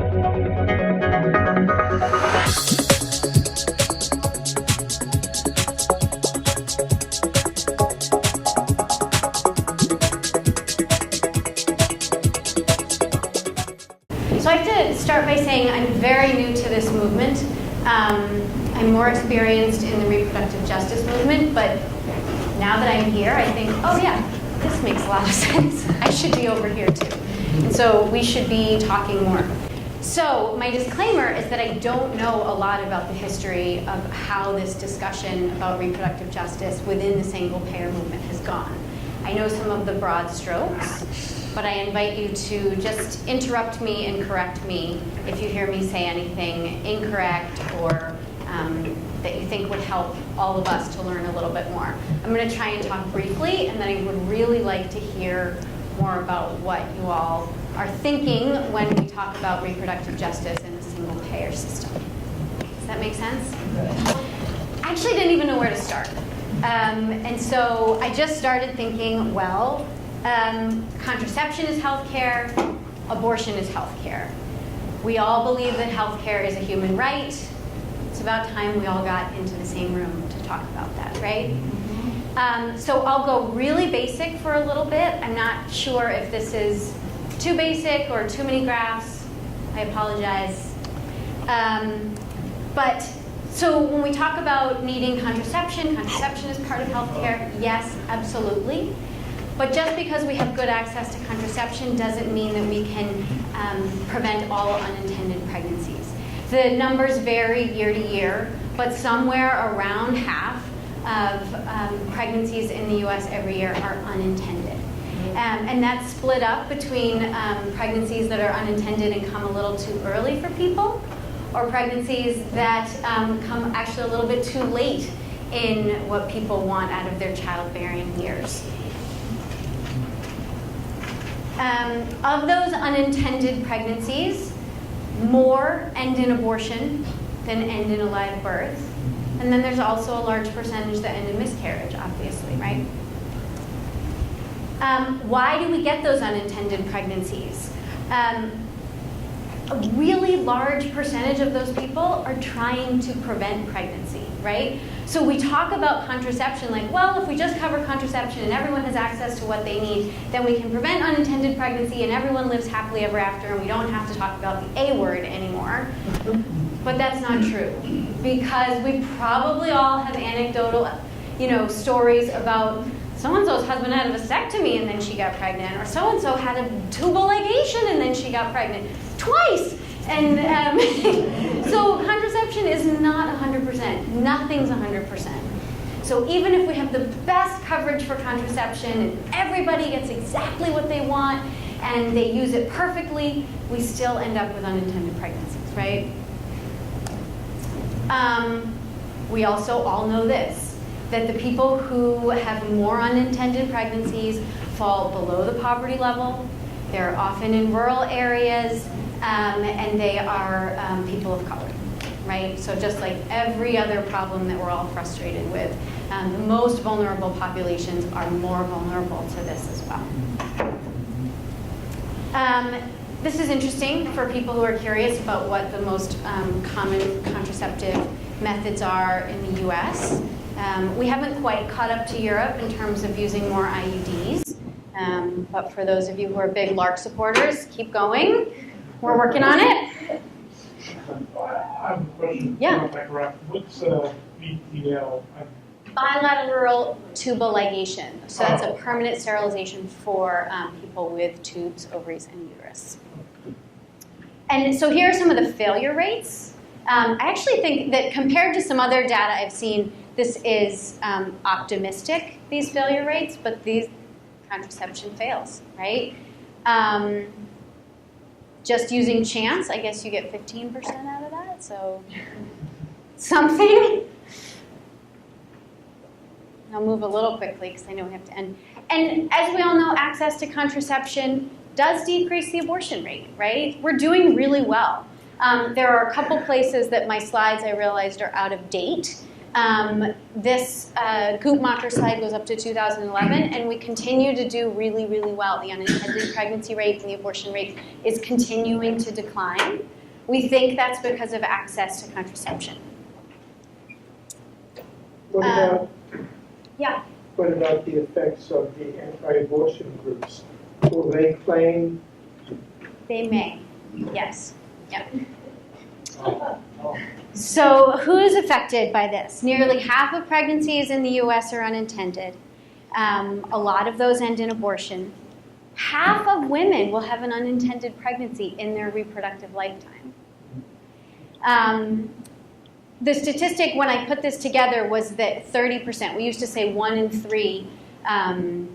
So I have to start by saying I'm very new to this movement. I'm more experienced in the reproductive justice movement, but now that I'm here, I think, oh yeah, this makes a lot of sense. I should be over here too. And so we should be talking more. So my disclaimer is that I don't know a lot about the history of how this discussion about reproductive justice within the single-payer movement has gone. I know some of the broad strokes, but I invite you to just interrupt me and correct me if you hear me say anything incorrect or that you think would help all of us to learn a little bit more. I'm going to try and talk briefly, and then I would really like to hear more about what you all are thinking when we talk about reproductive justice in the single-payer system. Does that make sense? I actually didn't even know where to start. And so I just started thinking, well, contraception is healthcare, abortion is healthcare. We all believe that healthcare is a human right. It's about time we all got into the same room to talk about that, right? So I'll go really basic for a little bit. I'm not sure if this is too basic or too many graphs. I apologize. But so when we talk about needing contraception is part of healthcare. Yes, absolutely. But just because we have good access to contraception doesn't mean that we can prevent all unintended pregnancies. The numbers vary year to year, but somewhere around half of pregnancies in the US every year are unintended. And that's split up between pregnancies that are unintended and come a little too early for people, or pregnancies that come actually a little bit too late in what people want out of their childbearing years. Of those unintended pregnancies, more end in abortion than end in a live birth. And then there's also a large percentage that end in miscarriage, obviously, right? Why do we get those unintended pregnancies? A really large percentage of those people are trying to prevent pregnancy, right? So we talk about contraception like, well, if we just cover contraception and everyone has access to what they need, then we can prevent unintended pregnancy and everyone lives happily ever after and we don't have to talk about the A word anymore. But that's not true, because we probably all have anecdotal, stories about so-and-so's husband had a vasectomy and then she got pregnant, or so-and-so had a tubal ligation and then she got pregnant twice. And so contraception is not 100%. Nothing's 100%. So even if we have the best coverage for contraception and everybody gets exactly what they want and they use it perfectly, we still end up with unintended pregnancies, right? We also all know this, that the people who have more unintended pregnancies fall below the poverty level. They're often in rural areas, and they are people of color, right? So just like every other problem that we're all frustrated with, the most vulnerable populations are more vulnerable to this as well. This is interesting for people who are curious about what the most common contraceptive methods are in the US. We haven't quite caught up to Europe in terms of using more IUDs, but for those of you who are big LARC supporters, keep going. We're working on it. I have a question. Yeah. What's BTL? Bilateral tubal ligation. So that's a permanent sterilization for people with tubes, ovaries, and uterus. And so here are some of the failure rates. I actually think that compared to some other data I've seen, this is optimistic, these failure rates, but these contraception fails, right? Just using chance, I guess you get 15% out of that, so something. I'll move a little quickly because I know we have to end. And as we all know, access to contraception does decrease the abortion rate, right? We're doing really well. There are a couple places that my slides, I realized, are out of date. This Guttmacher slide goes up to 2011, and we continue to do really, really well. The unintended pregnancy rate and the abortion rate is continuing to decline. We think that's because of access to contraception. What about, Yeah. what about the effects of the anti-abortion groups? Will they claim? They may, yes. Yeah. So who is affected by this? Nearly half of pregnancies in the US are unintended. A lot of those end in abortion. Half of women will have an unintended pregnancy in their reproductive lifetime. The statistic when I put this together was that 30%, we used to say 1 in 3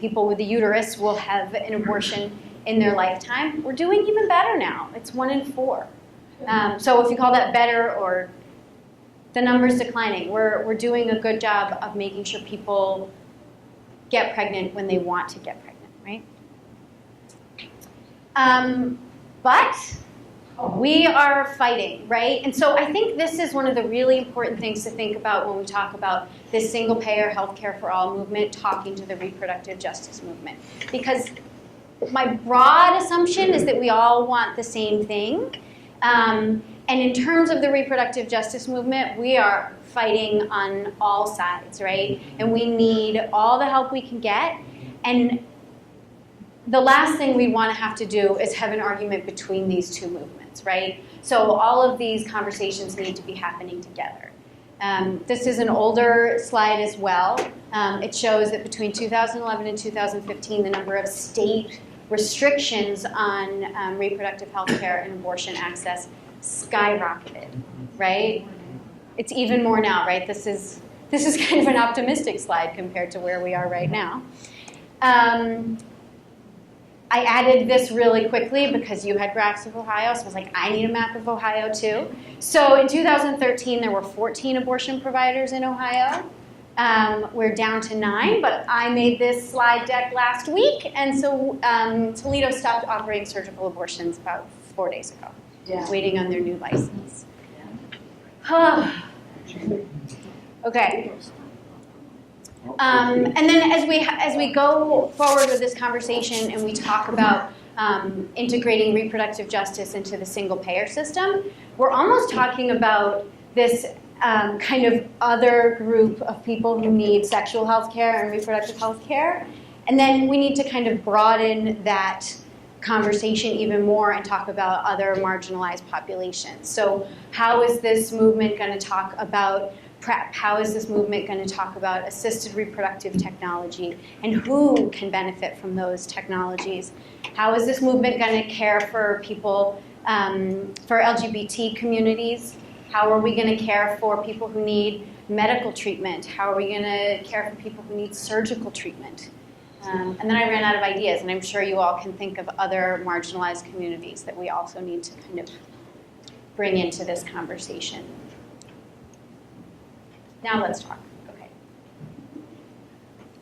people with a uterus will have an abortion in their lifetime. We're doing even better now. It's 1 in 4. So if you call that better, or the number's declining, we're doing a good job of making sure people get pregnant when they want to get pregnant, right? But we are fighting, right? And so I think this is one of the really important things to think about when we talk about this single-payer healthcare for all movement, talking to the reproductive justice movement. Because my broad assumption is that we all want the same thing. And in terms of the reproductive justice movement, we are fighting on all sides, right? And we need all the help we can get. And the last thing we want to have to do is have an argument between these two movements, right? So all of these conversations need to be happening together. This is an older slide as well. It shows that between 2011 and 2015, the number of state restrictions on reproductive health care and abortion access skyrocketed, right? It's even more now, right? This is kind of an optimistic slide compared to where we are right now. I added this really quickly because you had graphs of Ohio, so I was like, I need a map of Ohio too. So in 2013, there were 14 abortion providers in Ohio. We're down to 9, but I made this slide deck last week, and so Toledo stopped operating surgical abortions about 4 days ago, waiting on their new license. Okay. And then as we go forward with this conversation and we talk about integrating reproductive justice into the single-payer system, we're almost talking about this kind of other group of people who need sexual health care and reproductive health care. And then we need to kind of broaden that conversation even more and talk about other marginalized populations. So how is this movement going to talk about PrEP? How is this movement going to talk about assisted reproductive technology and who can benefit from those technologies? How is this movement going to care for people, for LGBT communities? How are we going to care for people who need medical treatment? How are we going to care for people who need surgical treatment? And then I ran out of ideas, and I'm sure you all can think of other marginalized communities that we also need to kind of bring into this conversation. Now let's talk. Okay.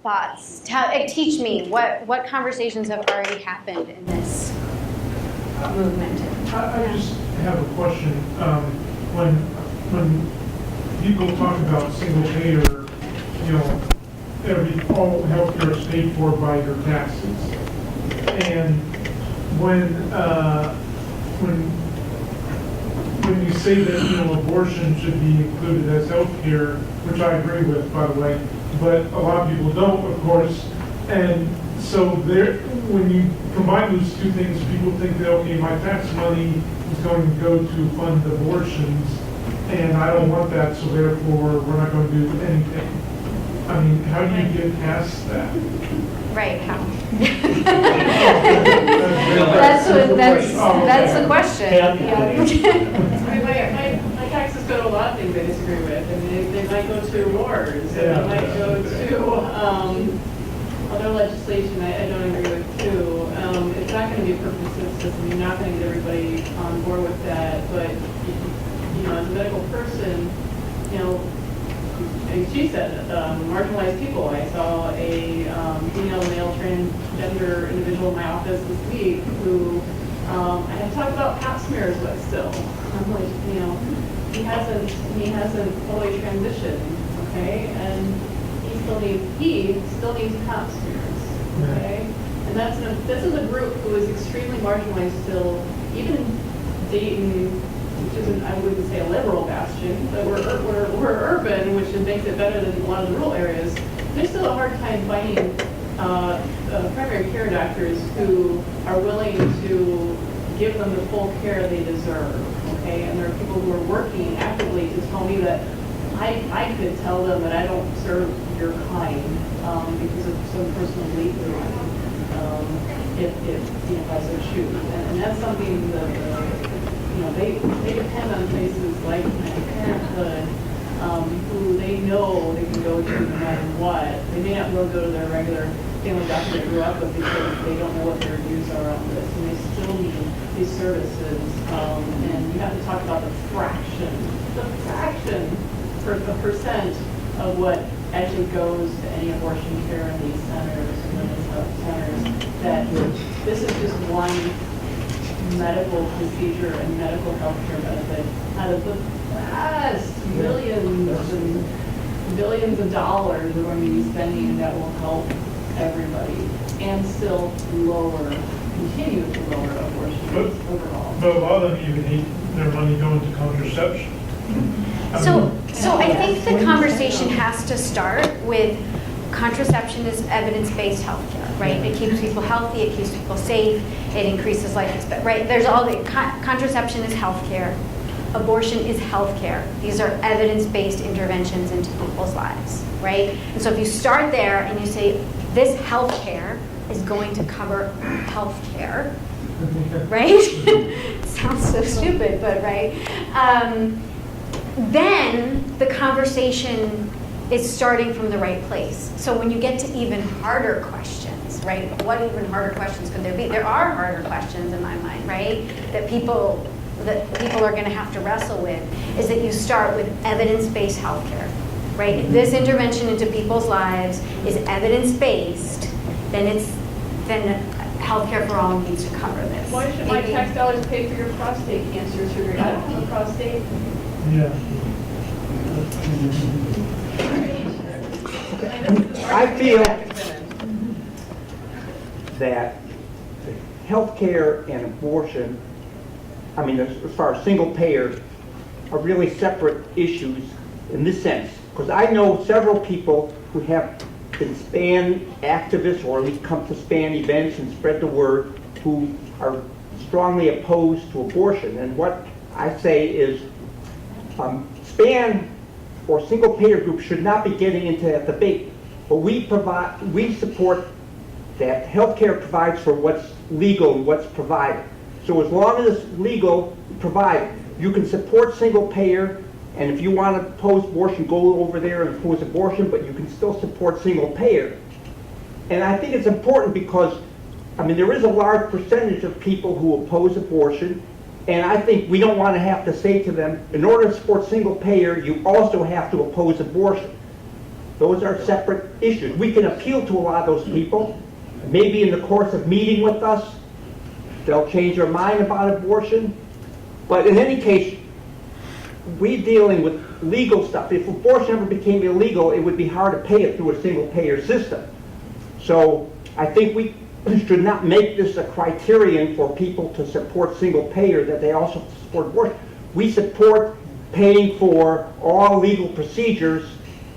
Thoughts? Teach me, what conversations have already happened in this movement? I just have a question. When people talk about single payer, you know, all healthcare is paid for by your taxes. And when you say that, you know, abortion should be included as healthcare, which I agree with, by the way, but a lot of people don't, of course. And so when you combine those two things, people think that, okay, my tax money is going to go to fund abortions, and I don't want that, so therefore we're not going to do anything. I mean, how do you get past that? Right, how? That's the question. My taxes go to a lot of things I disagree with. I mean, they might go to wars, and they might go to other legislation I don't agree with too. It's not going to be a perfect system. You're not going to get everybody on board with that. But you know, as a medical person, you know, and she said, marginalized people. I saw a female male transgender individual in my office this week who I had talked about pap smears with still. I'm like, you know, he hasn't fully transitioned, okay, and he still needs pap smears, okay, and this is a group who is extremely marginalized still. Even Dayton which isn't, I wouldn't say a liberal bastion, but we're urban, which makes it better than a lot of the rural areas. There's still a hard time finding primary care doctors who are willing to give them the full care they deserve, okay? And there are people who are working actively to tell me that I could tell them that I don't serve your kind because of some personal belief of mine, if I so choose. And that's something that, they depend on places like Planned Parenthood, who they know they can go to no matter what. They may not go to their regular family doctor they grew up with because they don't know what their views are on this, and they still need these services. And you have to talk about the fraction for the percent of what actually goes to any abortion care in these centers, women's health centers, that this is just one medical procedure and medical health care benefit out of the vast millions and billions of dollars we're going to be spending that will help everybody and still continue to lower abortion rates overall. But a lot of them even hate their money going to contraception. So I think the conversation has to start with contraception is evidence-based healthcare, right? It keeps people healthy, it keeps people safe, it increases life expectancy, right? There's all the, contraception is healthcare, abortion is healthcare. These are evidence-based interventions into people's lives, right? And so if you start there and you say, this healthcare is going to cover healthcare, right? Sounds so stupid, but right? Then the conversation is starting from the right place. So when you get to even harder questions, right? What even harder questions could there be? There are harder questions in my mind, right? That people are going to have to wrestle with, is that you start with evidence-based healthcare, right? If this intervention into people's lives is evidence-based, then healthcare for all needs to cover this. Why should my tax dollars pay for your prostate cancer surgery? I don't have a prostate. Yeah. I feel that healthcare and abortion, as far as single payer, are really separate issues in this sense. Because I know several people who have been SPAN activists, or at least come to SPAN events and spread the word, who are strongly opposed to abortion. And what I say is SPAN or single payer groups should not be getting into that debate. But we support that healthcare provides for what's legal and what's provided. So as long as it's legal, provided, you can support single payer, and if you want to oppose abortion, go over there and oppose abortion, but you can still support single payer. And I think it's important because, there is a large percentage of people who oppose abortion, and I think we don't want to have to say to them, in order to support single payer, you also have to oppose abortion. Those are separate issues. We can appeal to a lot of those people. Maybe in the course of meeting with us, they'll change their mind about abortion. But in any case, we're dealing with legal stuff. If abortion ever became illegal, it would be hard to pay it through a single payer system. So I think we should not make this a criterion for people to support single payer, that they also support abortion. We support paying for all legal procedures,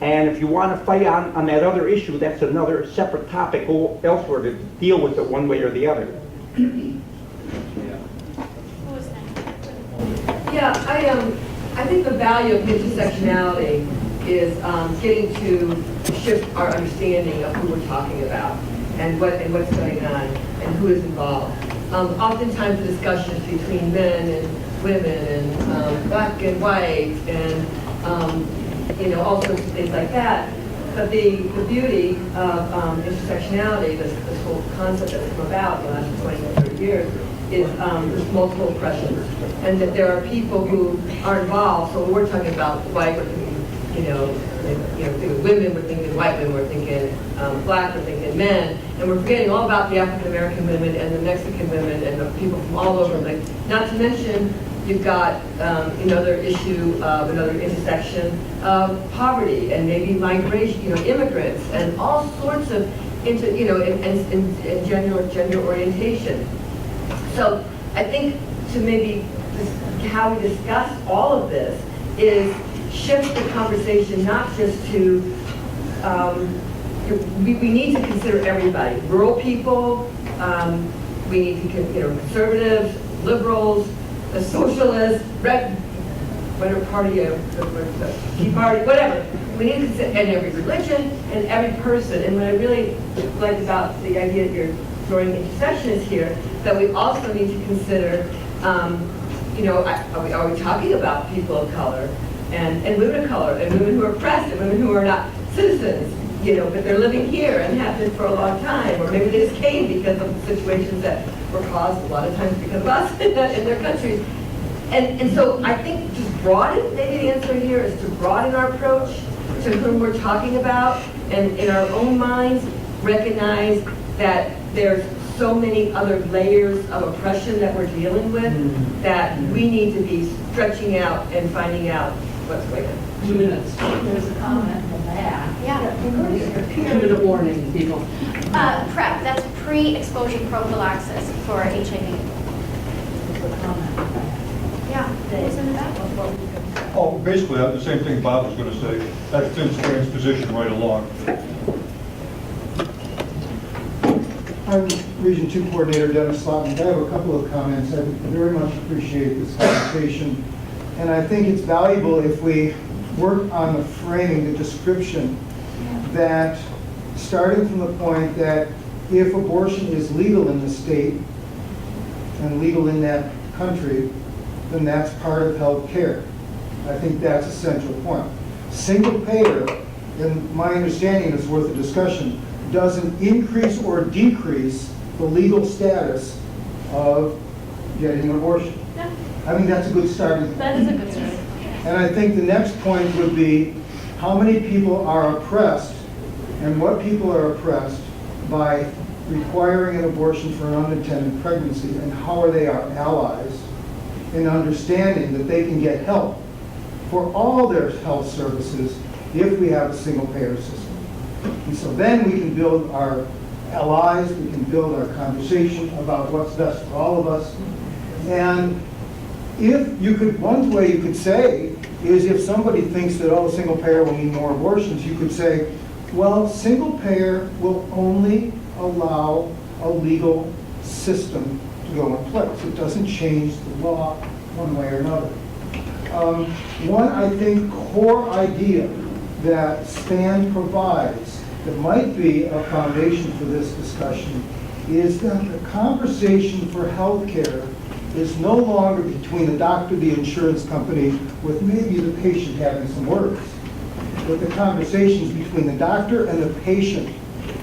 and if you want to fight on that other issue, that's another separate topic. Go elsewhere to deal with it one way or the other. Yeah, I think the value of intersectionality is getting to shift our understanding of who we're talking about and what's going on and who is involved. Oftentimes the discussions between men and women and black and white and all sorts of things like that. But the beauty of intersectionality, this whole concept that has come about in the last 20 or 30 years, is there's multiple oppressions, and that there are people who are involved. So when we're talking about white, we're thinking, thinking women, we're thinking white women, we're thinking black, we're thinking men, and we're forgetting all about the African American women and the Mexican women and the people from all over. Not to mention, you've got another issue of another intersection of poverty and maybe migration, immigrants and all sorts of and gender orientation. So I think to maybe just how we discuss all of this is shift the conversation not just to, we need to consider everybody, rural people, we need to, conservatives, liberals, the socialists, whatever party, Tea Party, whatever. We need to consider, and every religion and every person. And what I really like about the idea that you're throwing intersections here, that we also need to consider, are we talking about people of color and women of color and women who are oppressed and women who are not citizens, but they're living here and have been for a long time, or maybe they just came because of situations that were caused a lot of times because of us in their countries. And so I think just broaden, maybe the answer here is to broaden our approach to whom we're talking about, and in our own minds recognize that there's so many other layers of oppression that we're dealing with that we need to be stretching out and finding out what's going on. 2 minutes. There's a comment in the back. Yeah. 2-minute warning, people. PrEP, that's pre-exposure prophylaxis for HIV. There's a comment in the back. Yeah, who's in the back? Oh, basically, the same thing Bob was going to say. That's Vince Grant's position right along. I'm Region 2 Coordinator Dennis Slotnick. I have a couple of comments. I very much appreciate this conversation. And I think it's valuable if we work on the framing, the description, that starting from the point that if abortion is legal in the state and legal in that country, then that's part of health care. I think that's a central point. Single payer, in my understanding is worth a discussion, doesn't increase or decrease the legal status of getting an abortion. No, I think that's a good starting point. that is a good start. And I think the next point would be how many people are oppressed and what people are oppressed by requiring an abortion for an unintended pregnancy, and how are they our allies in understanding that they can get help for all their health services if we have a single payer system. And so then we can build our allies, we can build our conversation about what's best for all of us. And if you could, one way you could say is if somebody thinks that, oh, single payer will mean more abortions, you could say, well, single payer will only allow a legal system to go in place. It doesn't change the law one way or another. One, I think, core idea that SPAN provides that might be a foundation for this discussion is that the conversation for health care is no longer between the doctor, the insurance company, with maybe the patient having some words. But the conversation is between the doctor and the patient.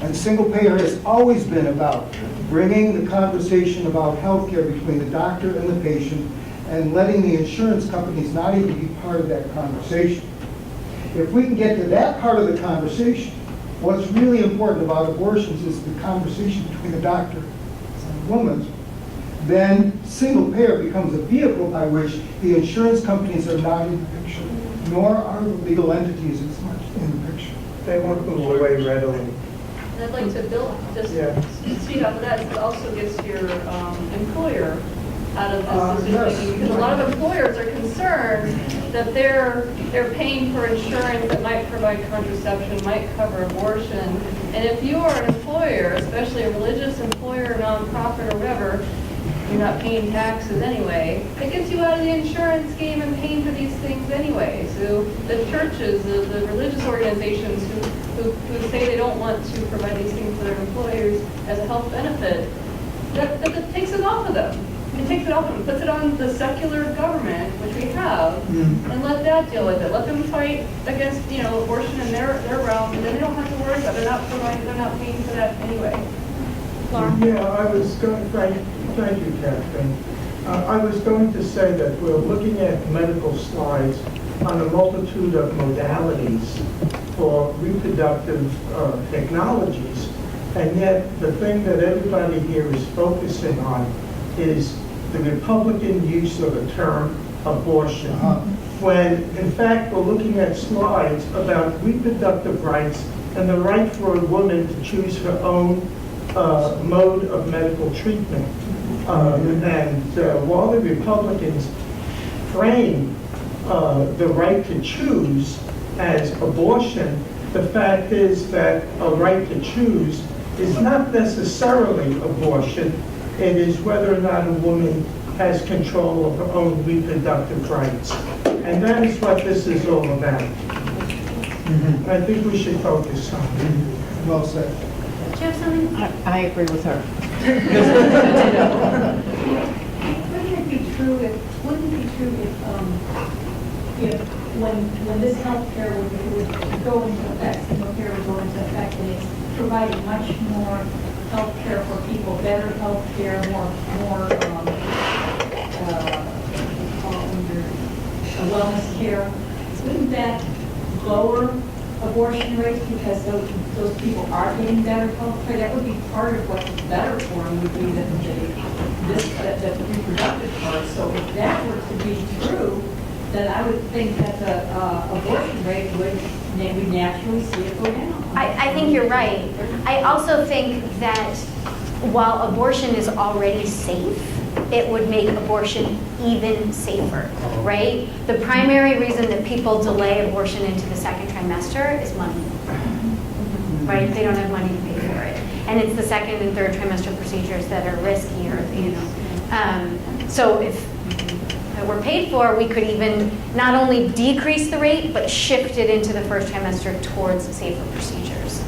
And single payer has always been about bringing the conversation about health care between the doctor and the patient and letting the insurance companies not even be part of that conversation. If we can get to that part of the conversation, what's really important about abortions is the conversation between the doctor and the woman, then single payer becomes a vehicle by which the insurance companies are not in the picture, nor are the legal entities as much in the picture. They won't move away readily. And I'd like to build, just Yeah. speak off of that, it also gets your employer out of this Yes. decision making, because a lot of employers are concerned that they're paying for insurance that might provide contraception, might cover abortion. And if you are an employer, especially a religious employer, nonprofit, or whatever, you're not paying taxes anyway, it gets you out of the insurance game and paying for these things anyway. So the churches, the religious organizations who say they don't want to provide these things for their employers as a health benefit, that takes it off of them. It takes it off of them, puts it on the secular government, which we have, and let that deal with it. Let them fight against, abortion in their realm, and then they don't have to worry about it. They're not providing, they're not paying for that anyway. Laura? Yeah, I was going, thank you, Catherine. I was going to say that we're looking at medical slides on a multitude of modalities for reproductive technologies, and yet the thing that everybody here is focusing on is the Republican use of the term abortion. When, in fact, we're looking at slides about reproductive rights and the right for a woman to choose her own mode of medical treatment. And while the Republicans frame the right to choose as abortion, the fact is that a right to choose is not necessarily abortion. It is whether or not a woman has control of her own reproductive rights. And that is what this is all about. I think we should focus on it. Well said. Do you have something? I agree with her. Wouldn't it be true if, when this healthcare would go into effect, single care would go into effect, and it's providing much more healthcare for people, better healthcare, more wellness care, wouldn't that lower abortion rates because those people are getting better healthcare? That would be part of what's better for them, would be the reproductive part. So if that were to be true, then I would think that the abortion rate would maybe naturally see it go down. I think you're right. I also think that while abortion is already safe, it would make abortion even safer, right? The primary reason that people delay abortion into the second trimester is money, right? They don't have money to pay for it. And it's the second and third trimester procedures that are riskier, you know. So if it were paid for, we could even not only decrease the rate, but shift it into the first trimester towards safer procedures.